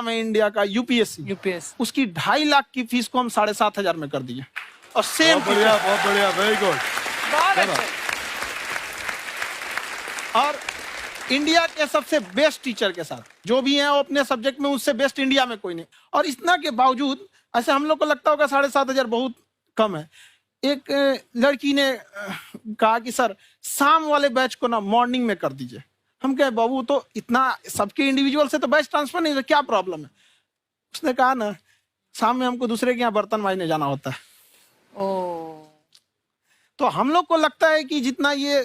Exam है India का UPSC, उसकी 2.5 लाख की फीस को हम 7,500 में कर दिए। और सेम बहुत बढ़िया, वेरी गुड। और इंडिया के सबसे बेस्ट टीचर के साथ जो भी हैं वो अपने सब्जेक्ट में उससे बेस्ट इंडिया में कोई नहीं। और इतना के बावजूद ऐसे हम लोग को लगता होगा 7,500 बहुत कम है। एक लड़की ने कहा कि सर शाम वाले बैच को ना मॉर्निंग में कर दीजिए। हम कहे बाबू तो इतना सबके इंडिविजुअल से तो बैच ट्रांसफर नहीं, तो क्या प्रॉब्लम है? उसने कहा ना शाम में हमको दूसरे के यहाँ बर्तन मांजने जाना होता है। तो हम लोग को लगता है कि जितना ये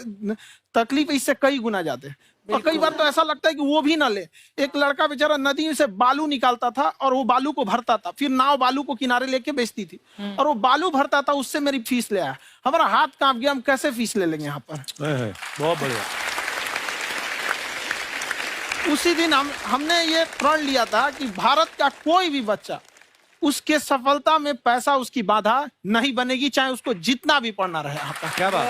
तकलीफ इससे कई गुना ज्यादा है। और कई बार तो ऐसा लगता है कि वो भी ना ले। एक लड़का बेचारा नदी से बालू निकालता था और वो बालू को भरता था, फिर नाव बालू को किनारे लेके बेचती थी और वो बालू भरता था, उससे मेरी फीस ले आया। हमारा हाथ कांप गया, हम कैसे फीस ले लेंगे यहाँ पर। बहुत बढ़िया। उसी दिन हमने ये प्रण लिया था कि भारत का कोई भी बच्चा उसके सफलता में पैसा उसकी बाधा नहीं बनेगी, चाहे उसको जितना भी पढ़ना रहे यहाँ पर। क्या बात।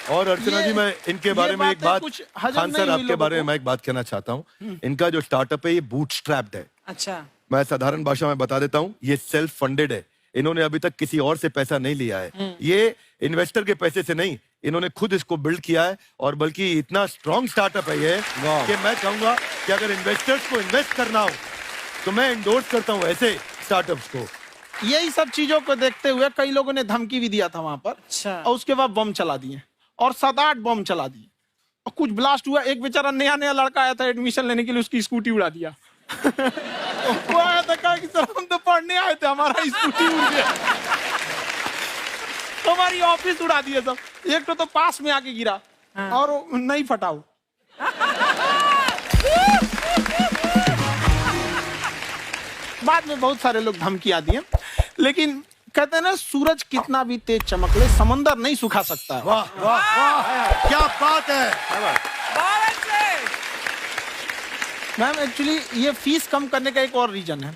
और अर्चना जी, मैं इनके बारे में एक बात, खान सर आपके बारे में मैं एक बात कहना चाहता हूँ। इनका जो स्टार्टअप है ये बूटस्ट्रैप्ड है। अच्छा। मैं साधारण भाषा में बता देता हूँ, ये सेल्फ फंडेड है। इन्होंने अभी तक किसी और से पैसा नहीं लिया है। ये इन्वेस्टर के पैसे से नहीं, इन्होंने खुद इसको बिल्ड किया है। और बल्कि इतना स्ट्रॉन्ग स्टार्टअप है ये कि मैं कहूंगा कि अगर इन्वेस्टर्स को इन्वेस्ट करना हो तो मैं इंडोर्स करता हूँ ऐसे स्टार्टअप्स को। यही सब चीजों को देखते हुए कई लोगों ने धमकी भी दिया था वहां पर। अच्छा। और उसके बाद बम चला दिए और 7-8 बम चला दिए और कुछ ब्लास्ट हुआ। एक बेचारा नया लड़का आया था एडमिशन लेने के लिए, उसकी स्कूटी उड़ा दिया। वो आया था, कहा कि सर हम तो पढ़ने आए थे, हमारा स्कूटी उड़ गया। हमारी ऑफिस उड़ा दिए सब। एक तो पास में आके गिरा और नहीं फटा वो। बाद में बहुत सारे लोग धमकियां दिए, लेकिन कहते हैं ना सूरज कितना भी तेज चमक ले समंदर नहीं सुखा सकता। वाह वाह वाह, क्या बात है। मैम एक्चुअली ये फीस कम करने का एक और रीजन है।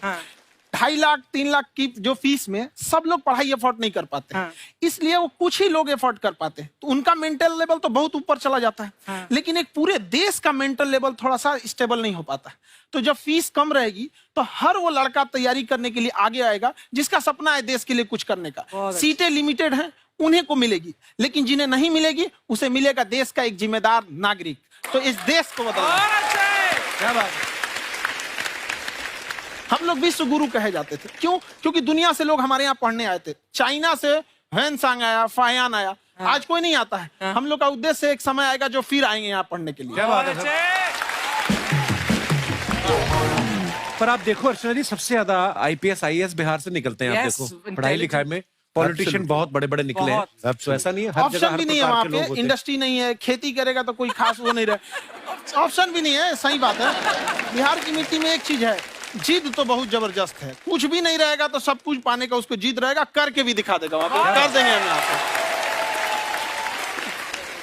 2.5 लाख 3 लाख की जो फीस में सब लोग पढ़ाई अफोर्ड नहीं कर पाते। इसलिए वो कुछ ही लोग अफोर्ड कर पाते हैं, तो उनका मेंटल लेवल तो बहुत ऊपर चला जाता है। लेकिन एक पूरे देश का मेंटल लेवल थोड़ा सा स्टेबल नहीं हो पाता। तो जब फीस कम रहेगी तो हर वो लड़का तैयारी करने के लिए आगे आएगा जिसका सपना है देश के लिए कुछ करने का। सीटें लिमिटेड हैं, उन्हें को मिलेगी, लेकिन जिन्हें नहीं मिलेगी उसे मिलेगा देश का एक जिम्मेदार नागरिक। तो इस देश को बदलना। क्या बात है। हम लोग विश्व गुरु कहे जाते थे, क्यों? क्योंकि दुनिया से लोग हमारे यहाँ पढ़ने आए थे। चाइना से ह्वेनसांग आया, फायान आया, आज कोई नहीं आता है। हम लोग का उद्देश्य एक समय आएगा जो फिर आएंगे यहाँ पढ़ने के लिए। क्या बात है। पर आप देखो अर्चना जी, सबसे ज्यादा आईपीएस आईएएस बिहार से निकलते हैं। आप देखो पढ़ाई लिखाई में पॉलिटिशियन बहुत बड़े बड़े निकले हैं। तो ऐसा नहीं है, हर जगह ऑप्शन भी नहीं है वहाँ पे, इंडस्ट्री नहीं है, खेती करेगा तो कोई खास वो नहीं रहे। ऑप्शन भी नहीं है, सही बात है। बिहार की मिट्टी में एक चीज है, जिद तो बहुत जबरदस्त है। कुछ भी नहीं रहेगा तो सब कुछ पाने का उसको जिद रहेगा, करके भी दिखा देगा। कर देंगे हम यहाँ पे।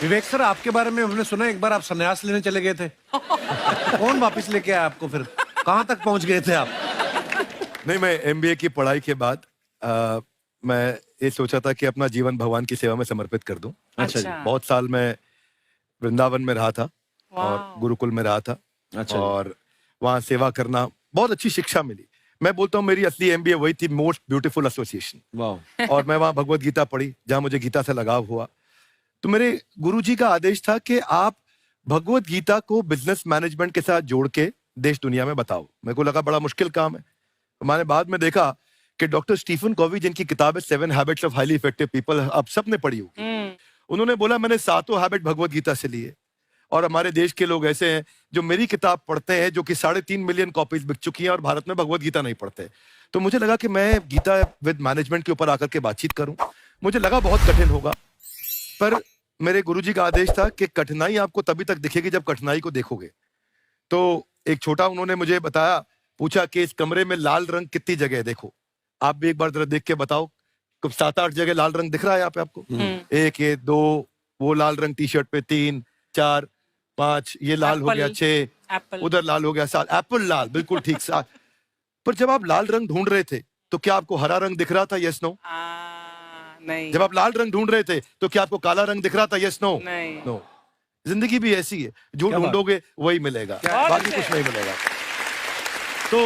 विवेक सर, आपके बारे में हमने सुना एक बार आप संन्यास लेने चले गए थे। कौन वापस लेके आया आपको? फिर कहाँ तक पहुंच गए थे आप? नहीं, मैं एमबीए की पढ़ाई के बाद मैं ये सोचा था कि अपना जीवन भगवान की सेवा में समर्पित कर दूं। अच्छा जी। बहुत साल मैं वृंदावन में रहा था और गुरुकुल में रहा था। अच्छा। और वहाँ सेवा करना, बहुत अच्छी शिक्षा मिली। मैं बोलता हूँ मेरी असली एमबीए वही थी, मोस्ट ब्यूटीफुल एसोसिएशन। वाह। और मैं वहाँ भगवत गीता पढ़ी, जहाँ मुझे गीता से लगाव हुआ। तो मेरे गुरुजी का आदेश था कि आप भगवत गीता को बिजनेस मैनेजमेंट के साथ जोड़ के देश दुनिया में बताओ। मेरे को लगा बड़ा मुश्किल काम है। मैंने बाद में देखा कि डॉक्टर स्टीफन कॉवी, जिनकी किताब है 7 habits of highly effective people, आप सबने पढ़ी होगी। उन्होंने बोला मैंने 7 हैबिट भगवत गीता से लिए। और हमारे देश के लोग ऐसे हैं जो मेरी किताब पढ़ते हैं, जो कि 3.5 मिलियन कॉपीज बिक चुकी हैं, और भारत में भगवत गीता नहीं पढ़ते। तो मुझे लगा कि मैं गीता विद मैनेजमेंट के ऊपर आकर के बातचीत करूं। मुझे लगा बहुत कठिन होगा, पर मेरे गुरुजी का आदेश था कि कठिनाई आपको तभी तक दिखेगी जब कठिनाई को देखोगे। तो एक छोटा उन्होंने मुझे बताया, पूछा कि इस कमरे में लाल रंग कितनी जगह है, देखो आप भी एक बार जरा देख के बताओ। कुछ 7-8 जगह लाल रंग दिख रहा है यहाँ पे आपको? 1 ये 2 वो लाल रंग टी शर्ट पे, 3 4 5 ये लाल हो गया, 6 उधर लाल हो गया, 7 एप्पल लाल, बिल्कुल ठीक 7। पर जब आप लाल रंग ढूंढ रहे थे तो क्या आपको हरा रंग दिख रहा था? Yes no? नहीं। जब आप लाल रंग ढूंढ रहे थे तो क्या आपको काला रंग दिख रहा था? Yes no? नहीं। नो। जिंदगी भी ऐसी है, जो क्या बात? ढूंढोगे वही मिलेगा, बाकी कुछ नहीं मिलेगा। तो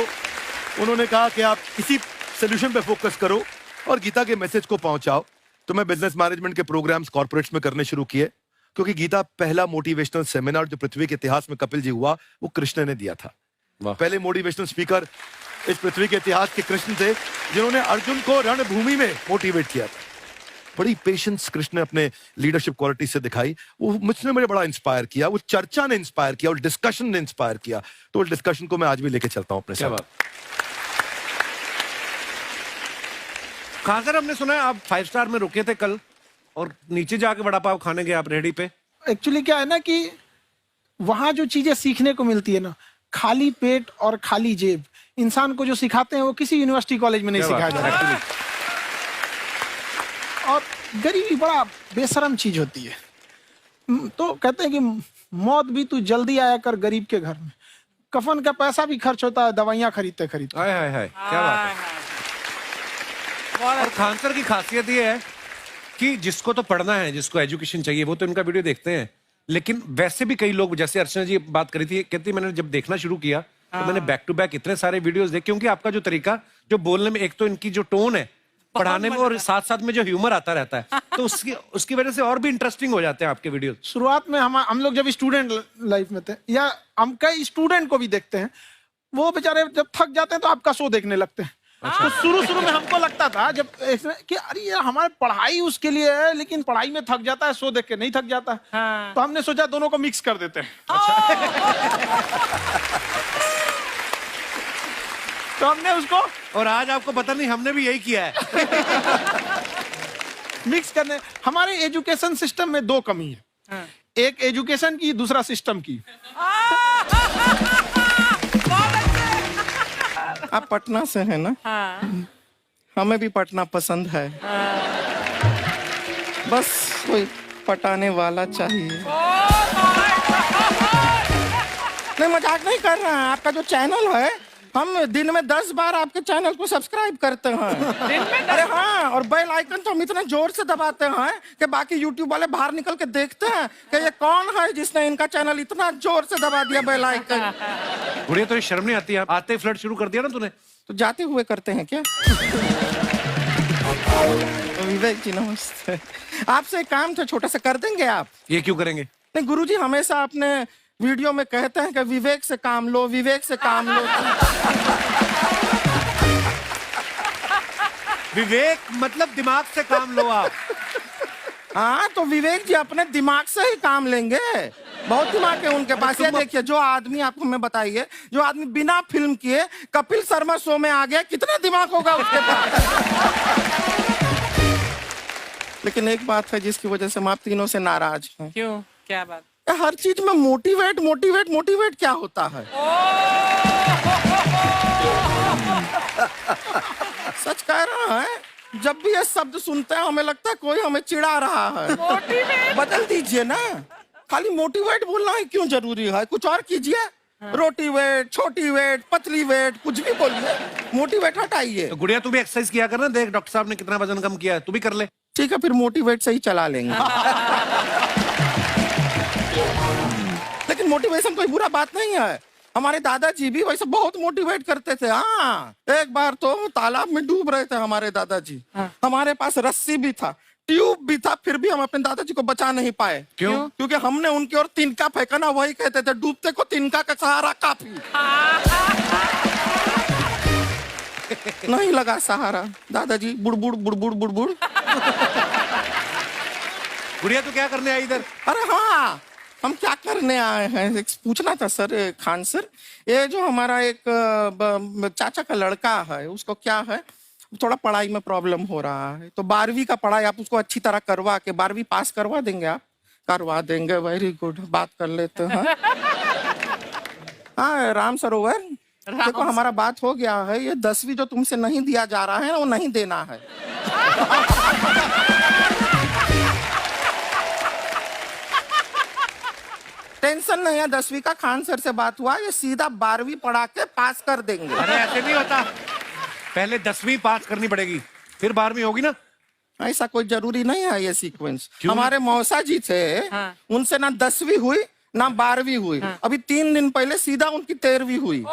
उन्होंने कहा कि आप इसी सोल्यूशन पे फोकस करो और गीता के मैसेज को पहुंचाओ। तो मैं बिजनेस मैनेजमेंट के प्रोग्राम्स कॉर्पोरेट्स में करने शुरू किए, क्योंकि गीता पहला मोटिवेशनल सेमिनार जो पृथ्वी के इतिहास में कपिल जी हुआ, वो कृष्ण ने दिया था। पहले मोटिवेशनल स्पीकर इस पृथ्वी के इतिहास के कृष्ण थे, जिन्होंने अर्जुन को रणभूमि में मोटिवेट किया था। बड़ी पेशेंस कृष्ण ने अपने लीडरशिप क्वालिटी से दिखाई, वो मुझने मुझे बड़ा इंस्पायर किया, वो चर्चा ने इंस्पायर किया और डिस्कशन ने इंस्पायर किया। तो उस डिस्कशन को मैं आज भी लेके चलता हूं अपने साथ। कहाँ सर, हमने सुना है आप 5 स्टार में रुके थे कल और नीचे जाके वड़ा पाव खाने गए आप रेहड़ी पे। एक्चुअली क्या है ना कि वहां जो चीजें सीखने को मिलती है ना, खाली पेट और खाली जेब इंसान को जो सिखाते हैं वो किसी यूनिवर्सिटी कॉलेज में नहीं सिखाया जाता। और गरीबी बड़ा बेशरम चीज होती है। तो कहते हैं कि मौत भी तू जल्दी आया कर गरीब के घर में, कफन का पैसा भी खर्च होता है दवाइयां खरीदते खरीदते। हाय हाय हाय, क्या बात है। और खान सर की खासियत ये है कि जिसको तो पढ़ना है, जिसको एजुकेशन चाहिए, वो तो इनका वीडियो देखते हैं, लेकिन वैसे भी कई लोग, जैसे अर्चना जी बात करी थी, कहती मैंने जब देखना शुरू किया तो मैंने बैक टू बैक इतने सारे वीडियोस देखे, क्योंकि आपका जो तरीका जो बोलने में, एक तो इनकी जो टोन है पढ़ाने में, और साथ साथ में जो ह्यूमर आता रहता है, तो उसकी वजह से और भी इंटरेस्टिंग हो जाते हैं आपके वीडियो। शुरुआत में हम लोग जब स्टूडेंट लाइफ में थे, या हम कई स्टूडेंट को भी देखते हैं, वो बेचारे जब थक जाते हैं तो आपका शो देखने लगते हैं। तो शुरू में हमको लगता था जब कि अरे यार हमारी पढ़ाई उसके लिए है, लेकिन पढ़ाई में थक जाता है, शो देख के नहीं थक जाता। तो हमने सोचा दोनों को मिक्स कर देते हैं। तो हमने उसको, और आज आपको पता नहीं हमने भी यही किया है। मिक्स करने। हमारे एजुकेशन सिस्टम में 2 कमी है, एक एजुकेशन की, दूसरा सिस्टम की। आप पटना से हैं ना? हाँ। हमें भी पटना पसंद है। बस कोई पटाने वाला चाहिए। नहीं, मजाक नहीं कर रहे हैं। आपका जो चैनल है, हम दिन में 10 बार आपके चैनल को सब्सक्राइब करते हैं। दिन में अरे हाँ, और बेल आइकन तो हम इतने जोर से दबाते हैं कि बाकी यूट्यूब वाले बाहर निकल के देखते हैं कि ये कौन है जिसने इनका चैनल इतना जोर से दबा दिया बेल आइकन। बुढ़िया, तो ये शर्म नहीं आती है? आते ही फ्लर्ट शुरू कर दिया ना तूने। तो जाते हुए करते हैं क्या? विवेक जी नमस्ते। आपसे एक काम था, छोटा सा कर देंगे आप? ये क्यों करेंगे? नहीं, गुरुजी हमेशा अपने वीडियो में कहते हैं कि विवेक से काम लो, विवेक से काम लो। विवेक मतलब दिमाग से काम लो आप। हाँ, तो विवेक जी अपने दिमाग से ही काम लेंगे। बहुत दिमाग है उनके पास। ये देखिए, जो आदमी, आपको मैं बताइए, जो आदमी बिना फिल्म किए कपिल शर्मा शो में आ गया, कितना दिमाग होगा उसके पास। लेकिन एक बात है जिसकी वजह से हम आप तीनों से नाराज हैं। क्यों? क्या बात? हर चीज में मोटिवेट मोटिवेट मोटिवेट क्या होता है? सच कह रहा है, जब भी ये शब्द सुनते हैं हमें लगता है कोई हमें चिढ़ा रहा है। मोटिवेट? बदल दीजिए ना, खाली मोटिवेट बोलना ही क्यों जरूरी है? कुछ और कीजिए। रोटी वेट, छोटी वेट, पतली वेट, कुछ भी बोलिए, मोटिवेट हटाइए। तो गुड़िया, तू भी एक्सरसाइज किया कर ना, देख डॉक्टर साहब ने कितना वजन कम किया है, तू भी कर ले। ठीक है, फिर मोटिवेट से ही चला लेंगे। लेकिन मोटिवेशन कोई बुरा बात नहीं है। हमारे दादाजी भी वैसे बहुत मोटिवेट करते थे। हाँ, एक बार तो तालाब में डूब रहे थे हमारे दादाजी। हमारे पास रस्सी भी था, ट्यूब भी था, फिर भी हम अपने दादाजी को बचा नहीं पाए। क्यों? क्योंकि हमने उनकी ओर तिनका फेंका ना, वही कहते थे डूबते को तिनका का सहारा काफी। नहीं लगा सहारा, दादाजी बुड़बुड़ बुड़बुड़ बुड़बुड़। गुड़िया, तू क्या करने आई इधर? अरे हाँ, हम क्या करने आए हैं, एक पूछना था सर, खान सर, ये जो हमारा एक चाचा का लड़का है, उसको क्या है, थोड़ा पढ़ाई में प्रॉब्लम हो रहा है। तो 12वीं का पढ़ाई आप उसको अच्छी तरह करवा के 12वीं पास करवा देंगे आप? करवा देंगे, वेरी गुड, बात कर लेते हैं। हाँ, राम सरोवर, देखो हमारा बात हो गया है। ये 10वीं जो तुमसे नहीं दिया जा रहा है वो नहीं देना है। टेंशन नहीं है, 10वीं का खान सर से बात हुआ, ये सीधा 12वीं पढ़ा के पास कर देंगे। अरे ऐसे नहीं होता, पहले 10वीं पास करनी पड़ेगी, फिर 12वीं होगी ना। ऐसा कोई जरूरी नहीं है ये सीक्वेंस। हमारे मौसा जी थे, उनसे ना 10वीं हुई ना 12वीं हुई, अभी 3 दिन पहले सीधा उनकी 13वीं हुई।